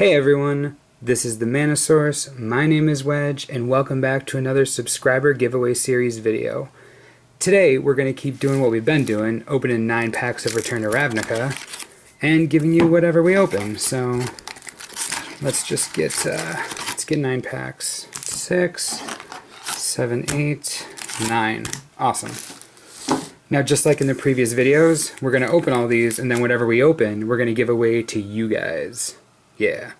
Hey everyone, this is the Mana Source, my name is Wedge, and welcome back to another subscriber giveaway series video. Today we're going to keep doing what we've been doing, opening 9 packs of Return to Ravnica, and giving you whatever we open. So let's just get 9 packs. 6, 7, 8, 9. Awesome. Now, just like in the previous videos, we're going to open all these, and then whatever we open, we're going to give away to you guys. Yeah.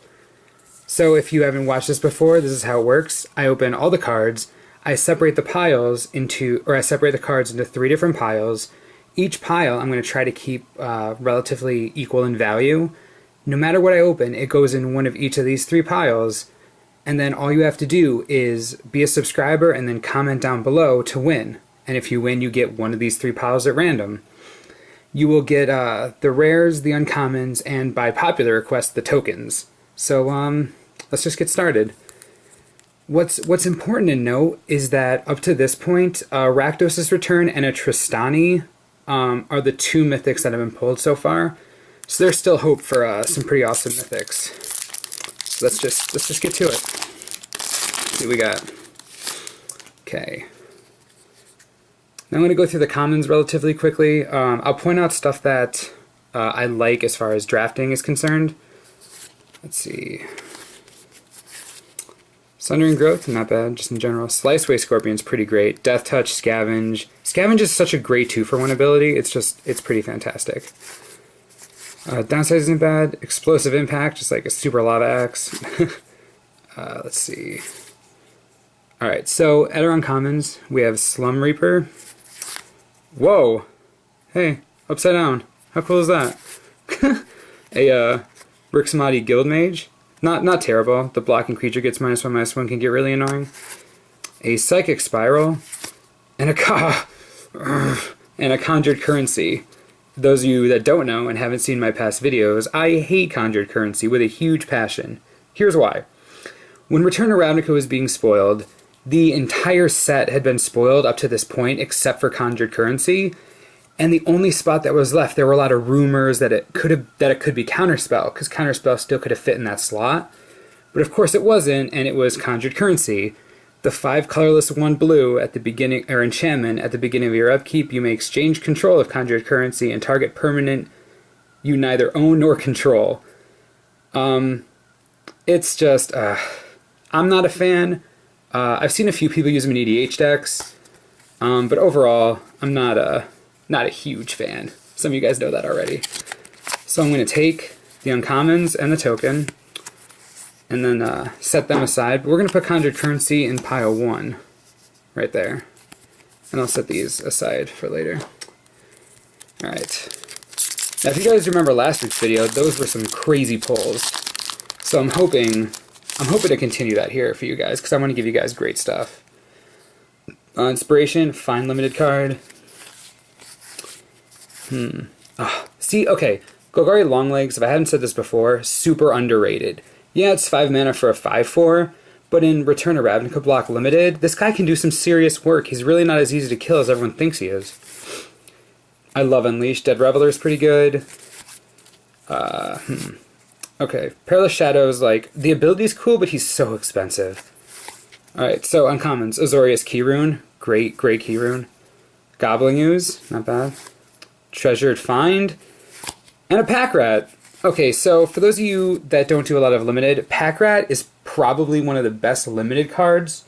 So if you haven't watched this before, this is how it works. I open all the cards, I separate the cards into 3 different piles. Each pile I'm going to try to keep relatively equal in value. No matter what I open, it goes in one of each of these 3 piles, and then all you have to do is be a subscriber and then comment down below to win. And if you win, you get one of these 3 piles at random. You will get the rares, the uncommons, and by popular request, the tokens. So let's just get started. What's important to note is that up to this point, Rakdos' Return and a Tristani are the 2 mythics that have been pulled so far. So there's still hope for some pretty awesome mythics. So let's just get to it. Let's see what we got. Okay. Now I'm going to go through the commons relatively quickly. I'll point out stuff that I like as far as drafting is concerned. Let's see. Sundering Growth, not bad, just in general. Sliceway Scorpion's pretty great. Death Touch, Scavenge. Scavenge is such a great 2-for-1 ability. It's pretty fantastic. Downside isn't bad. Explosive Impact, just like a super lava axe. Let's see. Alright, so at our uncommons, we have Slum Reaper. Whoa! Hey, upside down. How cool is that? A Rixamati Guild Mage. Not terrible. The blocking creature gets -1/-1 can get really annoying. A Psychic Spiral. And a Conjured Currency. Those of you that don't know and haven't seen my past videos, I hate Conjured Currency with a huge passion. Here's why. When Return to Ravnica was being spoiled, the entire set had been spoiled up to this point except for Conjured Currency, and the only spot that was left, there were a lot of rumors that it could be Counterspell, because Counterspell still could have fit in that slot. But of course it wasn't, and it was Conjured Currency. The 5 colorless 1 blue at the beginning, or enchantment at the beginning of your upkeep, you may exchange control of Conjured Currency and target permanent you neither own nor control. It's just, I'm not a fan. I've seen a few people use them in EDH decks, but overall, I'm not a huge fan. Some of you guys know that already. So I'm going to take the uncommons and the token, and then set them aside. But we're going to put Conjured Currency in pile 1, right there. And I'll set these aside for later. Alright. Now if you guys remember last week's video, those were some crazy pulls. So I'm hoping to continue that here for you guys, because I want to give you guys great stuff. Inspiration, fine limited card. See, okay, Golgari Longlegs, if I haven't said this before, super underrated. Yeah, it's 5 mana for a 5/4, but in Return to Ravnica block limited, this guy can do some serious work. He's really not as easy to kill as everyone thinks he is. I love Unleashed. Dead Reveler is pretty good. Okay, Perilous Shadows, like, the ability's cool, but he's so expensive. Alright, so uncommons. Azorius Keyrune, great Keyrune. Goblin Ooze, not bad. Treasured Find, and a Pack Rat. Okay, so for those of you that don't do a lot of limited, Pack Rat is probably one of the best limited cards,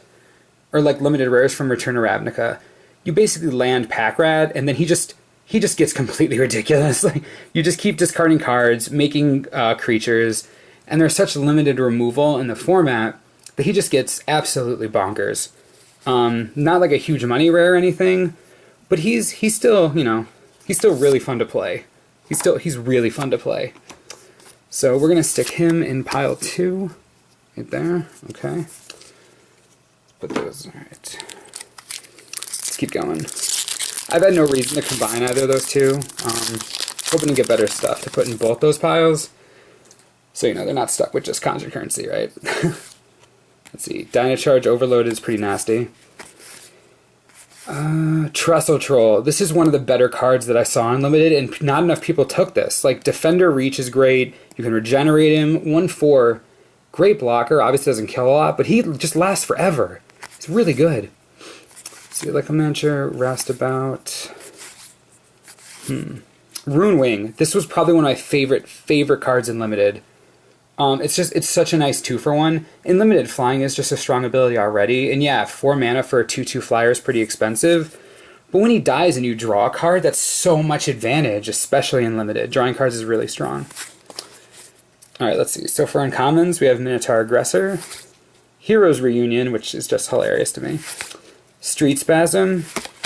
or like limited rares from Return to Ravnica. You basically land Pack Rat, and then he just gets completely ridiculous. Like, you just keep discarding cards, making creatures, and there's such limited removal in the format that he just gets absolutely bonkers. Not like a huge money rare or anything, but he's still, you know, he's still really fun to play. He's really fun to play. So we're gonna stick him in pile 2, right there. Okay. Put those. All right. Let's keep going. I've had no reason to combine either of those 2. Hoping to get better stuff to put in both those piles, so you know they're not stuck with just Conjured Currency, right? Let's see. Dynacharge Overloaded is pretty nasty. Trestle Troll. This is one of the better cards that I saw Unlimited, and not enough people took this. Like, Defender Reach is great. You can regenerate him. 1/4. Great blocker. Obviously doesn't kill a lot, but he just lasts forever. It's really good. See, like a miniature, Roustabout. Rune Wing. This was probably one of my favorite cards in Limited. It's such a nice 2-for-1. In Limited, flying is just a strong ability already. And yeah, 4 mana for a 2/2 flyer is pretty expensive. But when he dies and you draw a card, that's so much advantage, especially in Limited. Drawing cards is really strong. Alright, let's see. So for uncommons, we have Minotaur Aggressor, Heroes Reunion, which is just hilarious to me, Street Spasm,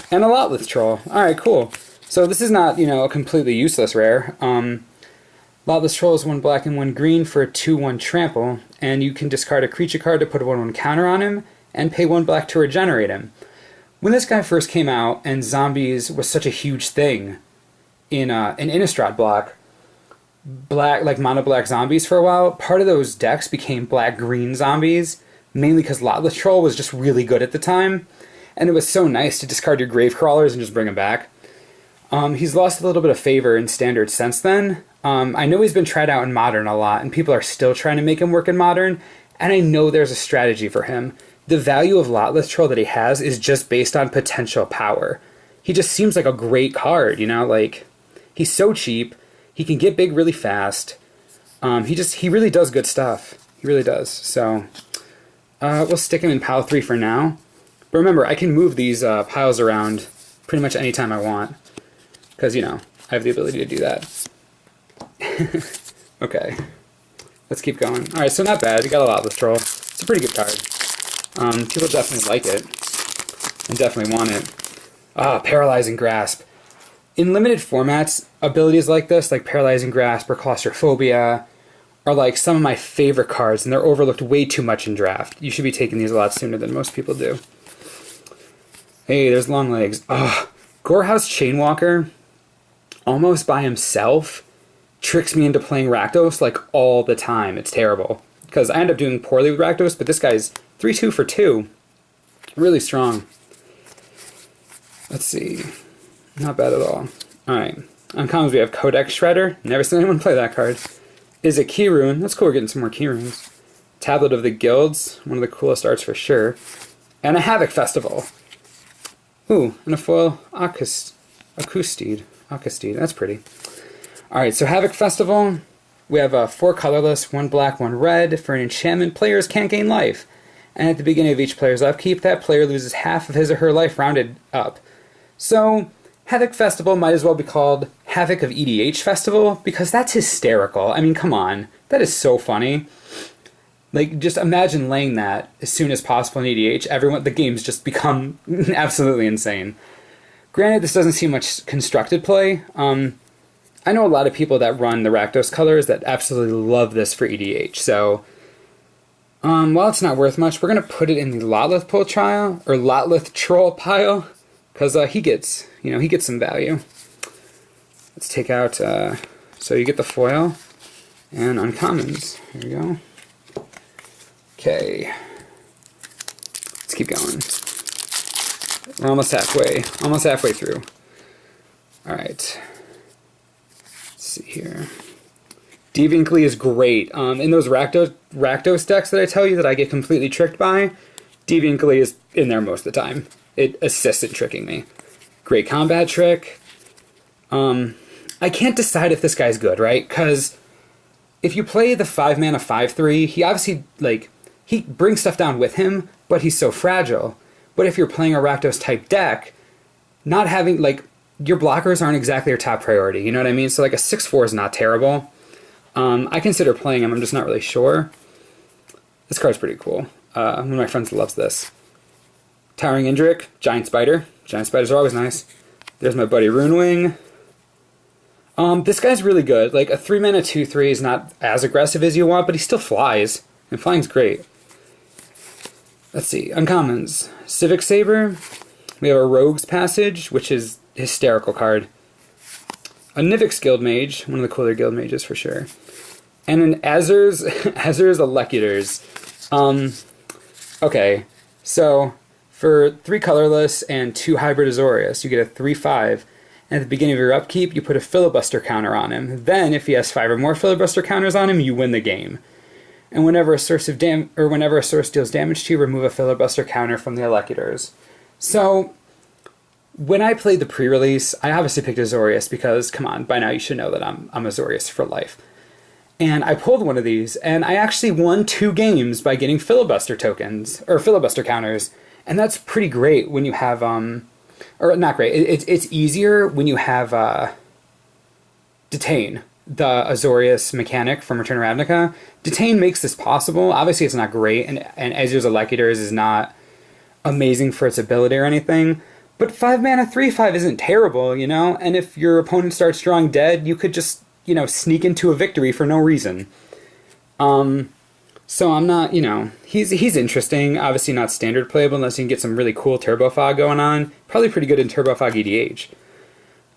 and a Lotleth Troll. Alright, cool. So this is not, a completely useless rare. Lotless Troll is 1 black and 1 green for a 2/1 trample, and you can discard a creature card to put a 1/1 counter on him, and pay 1 black to regenerate him. When this guy first came out, and zombies was such a huge thing in Innistrad block, mono black zombies for a while, part of those decks became black-green zombies, mainly because Lotless Troll was just really good at the time, and it was so nice to discard your grave crawlers and just bring them back. He's lost a little bit of favor in Standard since then. I know he's been tried out in Modern a lot, and people are still trying to make him work in Modern, and I know there's a strategy for him. The value of Lotless Troll that he has is just based on potential power. He just seems like a great card, he's so cheap, he can get big really fast, he really does good stuff. He really does. So, we'll stick him in pile 3 for now. But remember, I can move these piles around pretty much anytime I want, because, I have the ability to do that. Okay, let's keep going. Alright, so not bad. We got a Lotless Troll. It's a pretty good card. People definitely like it, and definitely want it. Paralyzing Grasp. In limited formats, abilities like this, like Paralyzing Grasp or Claustrophobia, are like some of my favorite cards, and they're overlooked way too much in draft. You should be taking these a lot sooner than most people do. Hey, there's Long Legs. Gorehouse Chainwalker, almost by himself, tricks me into playing Rakdos like all the time. It's terrible, because I end up doing poorly with Rakdos, but this guy's 3/2 for 2. Really strong. Let's see. Not bad at all. Alright. Uncommons, we have Codex Shredder. Never seen anyone play that card. Is a Key Rune. That's cool, we're getting some more Key Runes. Tablet of the Guilds. One of the coolest arts for sure. And a Havoc Festival. Ooh, and a foil Acoustide. That's pretty. Alright, so Havoc Festival. We have 4 colorless, 1 black, 1 red. For an enchantment, players can't gain life. And at the beginning of each player's upkeep, that player loses half of his or her life rounded up. So, Havoc Festival might as well be called Havoc of EDH Festival, because that's hysterical. I mean, come on. That is so funny. Like, just imagine laying that as soon as possible in EDH. The games just become absolutely insane. Granted, this doesn't see much constructed play. I know a lot of people that run the Rakdos colors that absolutely love this for EDH, so while it's not worth much, we're going to put it in the Lotleth Troll pile, because he gets some value. Let's take out, so you get the foil and uncommons. Here we go. Okay. Let's keep going. We're almost halfway through. Alright. Let's see here. Deviant Glee is great. In those Rakdos decks that I tell you that I get completely tricked by, Deviant Glee is in there most of the time. It assists in tricking me. Great combat trick. I can't decide if this guy's good, right? Because if you play the 5 mana 5/3, he obviously, he brings stuff down with him, but he's so fragile. But if you're playing a Rakdos type deck, not having, your blockers aren't exactly your top priority, you know what I mean? So a 6/4 is not terrible. I consider playing him, I'm just not really sure. This card's pretty cool. One of my friends loves this. Towering Indrik, Giant Spider. Giant Spiders are always nice. There's my buddy Runewing. This guy's really good. A 3 mana 2/3 is not as aggressive as you want, but he still flies. And flying's great. Let's see. Uncommons. Civic Saber. We have a Rogue's Passage, which is a hysterical card. A Nivix Guild Mage, one of the cooler Guild Mages for sure. And an Azur's Elecutors. Okay, so For 3 colorless and 2 hybrid Azorius, you get a 3/5. And at the beginning of your upkeep, you put a filibuster counter on him. Then, if he has 5 or more filibuster counters on him, you win the game. And whenever a source deals damage to you, remove a filibuster counter from the Elecutors. So, when I played the pre-release, I obviously picked Azorius because, come on, by now you should know that I'm Azorius for life. And I pulled one of these, and I actually won 2 games by getting filibuster tokens, or filibuster counters. And that's pretty great when you have, or not great, it's easier when you have Detain, the Azorius mechanic from Return of Ravnica. Detain makes this possible. Obviously it's not great, and Ezreal's Elecutors is not amazing for its ability or anything. But 5 mana 3/5 isn't terrible, you know? And if your opponent starts drawing dead, you could just, you know, sneak into a victory for no reason. So I'm not, you know, he's interesting. Obviously not standard playable unless you can get some really cool Turbo Fog going on. Probably pretty good in Turbo Fog EDH.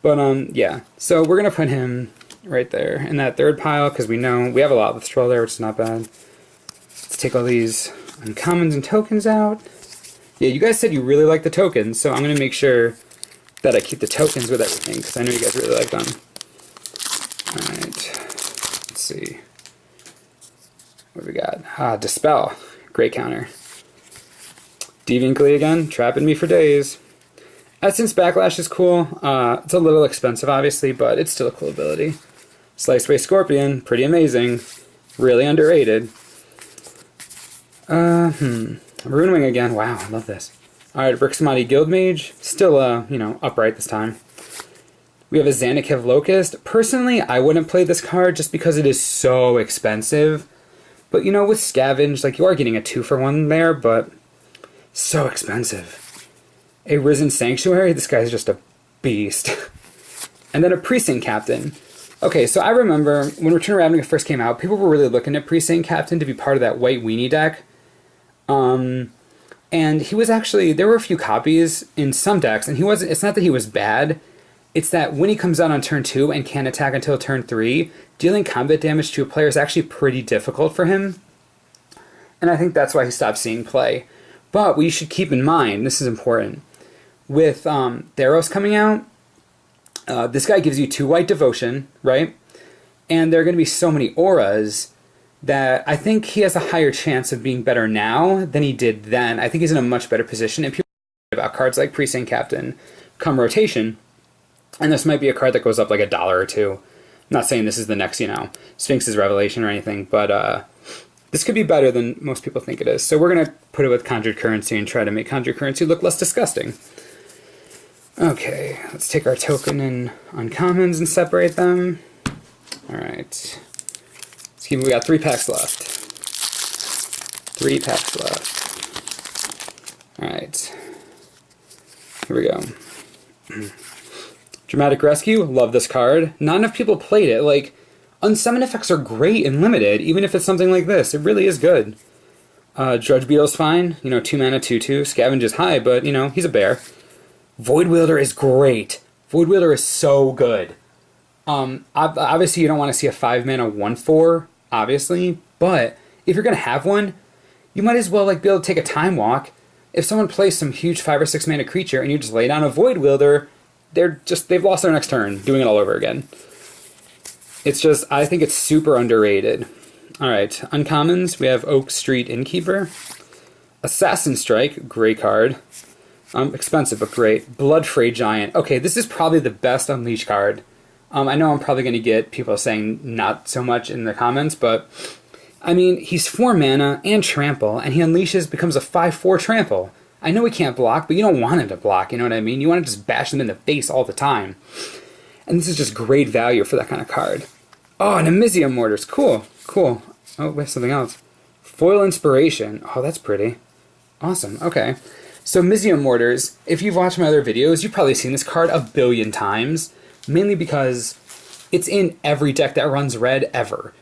But, yeah. So we're going to put him right there in that 3rd pile because we know we have a lot with Stroll there, which is not bad. Let's take all these uncommons and tokens out. Yeah, you guys said you really like the tokens, so I'm going to make sure that I keep the tokens with everything, because I know you guys really like them. Alright, let's see. What do we got? Dispel. Great counter. Deviant Glee again, trapping me for days. Essence Backlash is cool. It's a little expensive, obviously, but it's still a cool ability. Slice Away Scorpion, pretty amazing. Really underrated. Rune Wing again. Wow, I love this. Alright, Brixamati Guildmage. Still, you know, upright this time. We have a Zanakiv Locust. Personally, I wouldn't play this card just because it is so expensive. But, you know, with Scavenge, like, you are getting a 2-for-1 there, but so expensive. A Risen Sanctuary. This guy's just a beast. And then a Precinct Captain. Okay, so I remember when Return of Ravnica first came out, people were really looking at Precinct Captain to be part of that white weenie deck. And he was actually, there were a few copies in some decks, and it's not that he was bad, it's that when he comes out on turn 2 and can't attack until turn 3, dealing combat damage to a player is actually pretty difficult for him. And I think that's why he stopped seeing play. But what you should keep in mind, this is important, with Theros coming out, this guy gives you 2 white devotion, right? And there are going to be so many auras that I think he has a higher chance of being better now than he did then. I think he's in a much better position. And people about cards like Precinct Captain come rotation. And this might be a card that goes up like $1 or $2. I'm not saying this is the next, you know, Sphinx's Revelation or anything, but this could be better than most people think it is. So we're going to put it with Conjured Currency and try to make Conjured Currency look less disgusting. Okay, let's take our token and uncommons and separate them. Alright. We got 3 packs left. 3 packs left. Alright. Here we go. Dramatic Rescue. Love this card. Not enough people played it. Like, unsummon effects are great and limited, even if it's something like this. It really is good. Drudge Beetle's fine. You know, 2 mana, 2/2. Scavenge is high, but, you know, he's a bear. Void Wielder is great. Void Wielder is so good. Obviously, you don't want to see a 5 mana 1/4. Obviously, but if you're going to have one, you might as well like be able to take a Time Walk. If someone plays some huge 5 or 6 mana creature and you just lay down a Void Wielder, they've lost their next turn, doing it all over again. It's just, I think it's super underrated. Alright, uncommons, we have Oak Street Innkeeper. Assassin Strike, great card. Expensive, but great. Bloodfray Giant. Okay, this is probably the best Unleash card. I know I'm probably going to get people saying not so much in the comments, but I mean, he's 4 mana and trample, and he unleashes, becomes a 5/4 trample. I know he can't block, but you don't want him to block, you know what I mean? You want to just bash him in the face all the time. And this is just great value for that kind of card. Oh, and Amizium Mortars. Cool, cool. Oh, we have something else. Foil Inspiration. Oh, that's pretty. Awesome, okay. So Amizium Mortars, if you've watched my other videos, you've probably seen this card a billion times. Mainly because it's in every deck that runs red ever.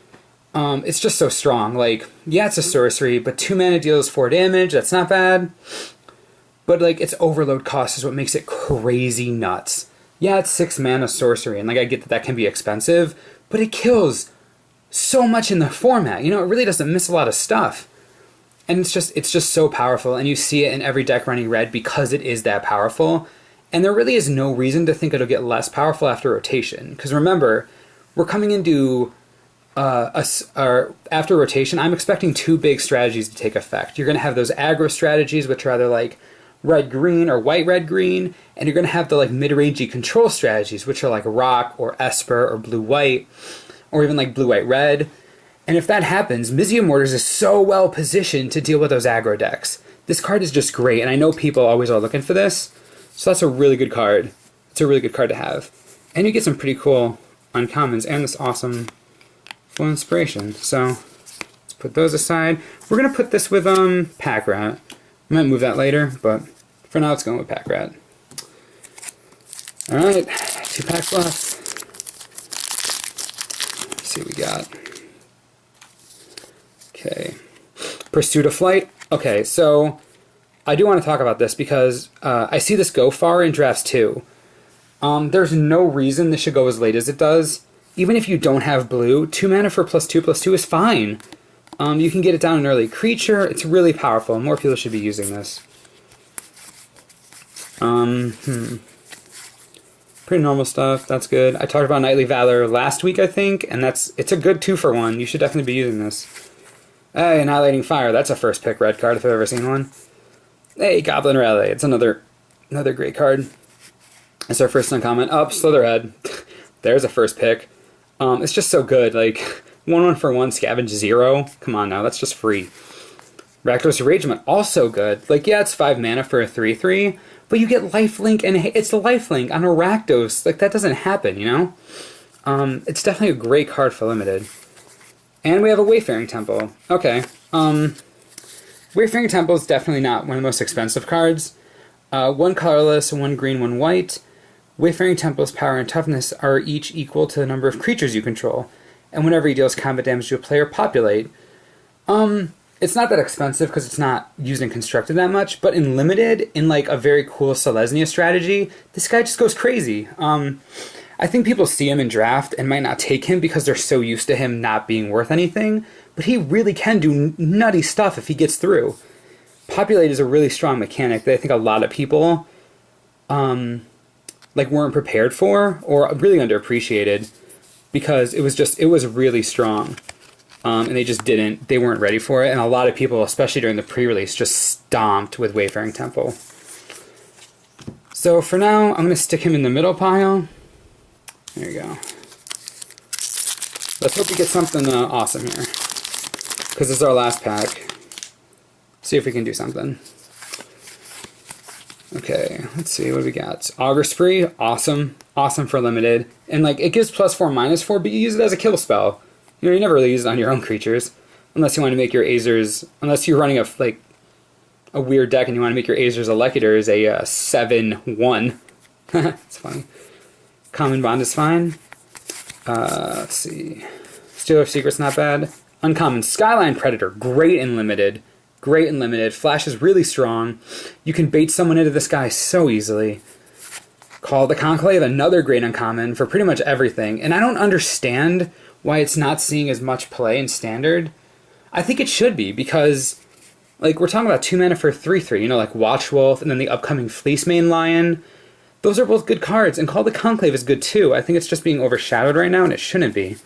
It's just so strong. Like, yeah, it's a sorcery, but 2 mana deals 4 damage. That's not bad. But, like, its overload cost is what makes it crazy nuts. Yeah, it's 6 mana sorcery, and, like, I get that that can be expensive, but it kills so much in the format. You know, it really doesn't miss a lot of stuff. And it's just so powerful, and you see it in every deck running red because it is that powerful. And there really is no reason to think it'll get less powerful after rotation. Because remember, we're coming into after rotation, I'm expecting two big strategies to take effect. You're going to have those aggro strategies, which are either like red-green or white-red-green, and you're going to have the like mid-rangey control strategies, which are like rock or esper or blue-white, or even like blue-white-red. And if that happens, Mizzium Mortars is so well positioned to deal with those aggro decks. This card is just great, and I know people always are looking for this, so that's a really good card. It's a really good card to have. And you get some pretty cool uncommons and this awesome full inspiration. So let's put those aside. We're going to put this with Pack Rat. I might move that later, but for now it's going with Pack Rat. Alright, 2 packs left. Let's see what we got. Okay. Pursuit of Flight. Okay, so I do want to talk about this because I see this go far in drafts too. There's no reason this should go as late as it does. Even if you don't have blue, 2 mana for +2/+2 is fine. You can get it down an early creature. It's really powerful. More people should be using this. Pretty normal stuff. That's good. I talked about Knightly Valor last week, I think, and it's a good 2-for-1. You should definitely be using this. Hey, Annihilating Fire. That's a first pick red card if I've ever seen one. Hey, Goblin Rally. It's another great card. It's our first uncommon. Up, Slitherhead. There's a first pick. It's just so good. Like 1/1 scavenge 0. Come on now, that's just free. Rakdos Ragement, also good. Like, yeah, it's 5 mana for a 3/3, but you get lifelink, and it's the lifelink on a Rakdos. Like, that doesn't happen, you know? It's definitely a great card for limited. And we have a Wayfaring Temple. Okay. Wayfaring Temple is definitely not one of the most expensive cards. 1 colorless, 1 green, 1 white. Wayfaring Temple's power and toughness are each equal to the number of creatures you control, and whenever he deals combat damage to a player, populate. It's not that expensive because it's not used and constructed that much, but in limited, in like a very cool Selesnya strategy, this guy just goes crazy. I think people see him in draft and might not take him because they're so used to him not being worth anything, but he really can do nutty stuff if he gets through. Populate is a really strong mechanic that I think a lot of people weren't prepared for or really underappreciated because it was really strong. And they weren't ready for it, and a lot of people, especially during the pre-release, just stomped with Wayfaring Temple. So for now, I'm going to stick him in the middle pile. There you go. Let's hope we get something awesome here, because this is our last pack. See if we can do something. Okay, let's see, what do we got? Augur Spree, awesome. Awesome for limited. And like, it gives +4/-4, but you use it as a kill spell. You know, you never really use it on your own creatures. Unless you want to make your Azers... Unless you're running a weird deck and you want to make your Azers Elecutors a 7/1. It's funny. Common Bond is fine. Let's see. Stealer of Secret's not bad. Uncommon. Skyline Predator, great in limited. Great in limited. Flash is really strong. You can bait someone into this guy so easily. Call the Conclave, another great uncommon for pretty much everything. And I don't understand why it's not seeing as much play in Standard. I think it should be, because like, we're talking about 2 mana for 3/3, you know, like Watchwolf and then the upcoming Fleecemane Lion. Those are both good cards, and Call the Conclave is good too. I think it's just being overshadowed right now, and it shouldn't be.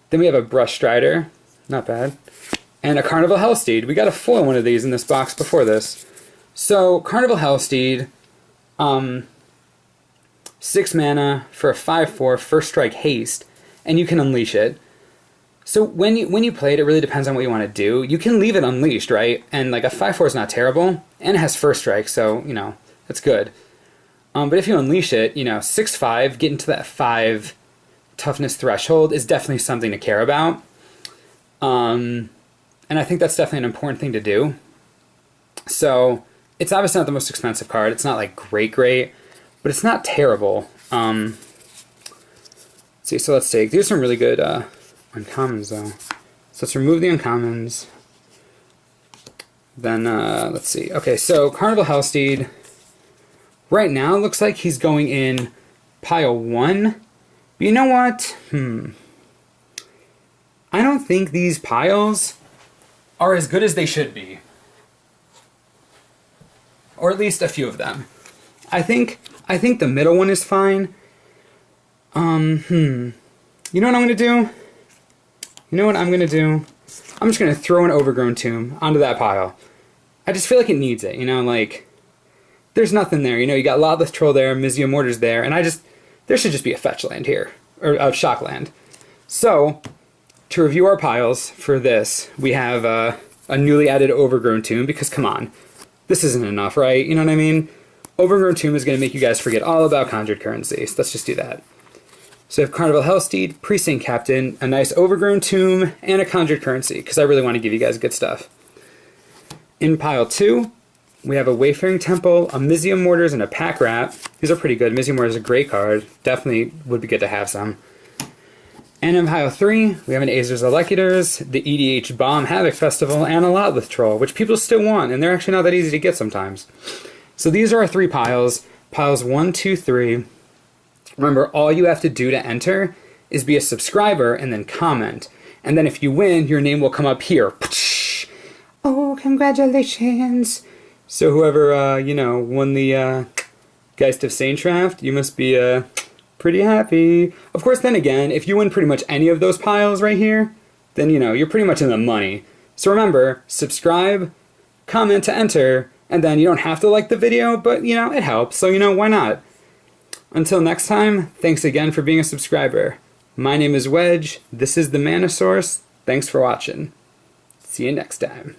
Then we have a Brush Strider, not bad. And a Carnival Hellsteed. We got a foil one of these in this box before this. So, Carnival Hellsteed, 6 mana for a 5/4 first strike haste, and you can unleash it. So when you play it, it really depends on what you want to do. You can leave it unleashed, right? And like a 5/4 is not terrible, and it has first strike, so you know that's good. But if you unleash it, you know, 6/5, getting to that 5 toughness threshold is definitely something to care about. And I think that's definitely an important thing to do. So it's obviously not the most expensive card. It's not like great, but it's not terrible. Let's see, so let's take, these are some really good uncommons though. So let's remove the uncommons. Then let's see. Okay, so Carnival Hellsteed. Right now it looks like he's going in pile 1. But you know what? I don't think these piles are as good as they should be. Or at least a few of them. I think the middle one is fine. You know what I'm gonna do? I'm just gonna throw an Overgrown Tomb onto that pile. I just feel like it needs it, you know, like, there's nothing there, you know, you got Lotless Troll there, Mizzium Mortar's there, and there should just be a fetch land here, or a shock land. So, to review our piles for this, we have a newly added Overgrown Tomb, because come on, this isn't enough, right? You know what I mean? Overgrown Tomb is going to make you guys forget all about Conjured Currency, so let's just do that. So we have Carnival Hellsteed, Precinct Captain, a nice Overgrown Tomb, and a Conjured Currency, because I really want to give you guys good stuff. In pile 2, we have a Wayfaring Temple, a Mizzium Mortars, and a Pack Rat. These are pretty good. Mizzium Mortars is a great card. Definitely would be good to have some. And in pile 3, we have an Azer's Elecutors, the EDH Bomb Havoc Festival, and a Lotless Troll, which people still want, and they're actually not that easy to get sometimes. So these are our 3 piles. Piles 1, 2, 3. Remember, all you have to do to enter is be a subscriber and then comment. And then if you win, your name will come up here. Oh, congratulations. So whoever, won the Geist of Saint draft, you must be pretty happy. Of course, then again, if you win pretty much any of those piles right here, then, you're pretty much in the money. So remember, subscribe, comment to enter, and then you don't have to like the video, but, it helps. So, why not? Until next time, thanks again for being a subscriber. My name is Wedge, this is the Mana Source, thanks for watching. See you next time.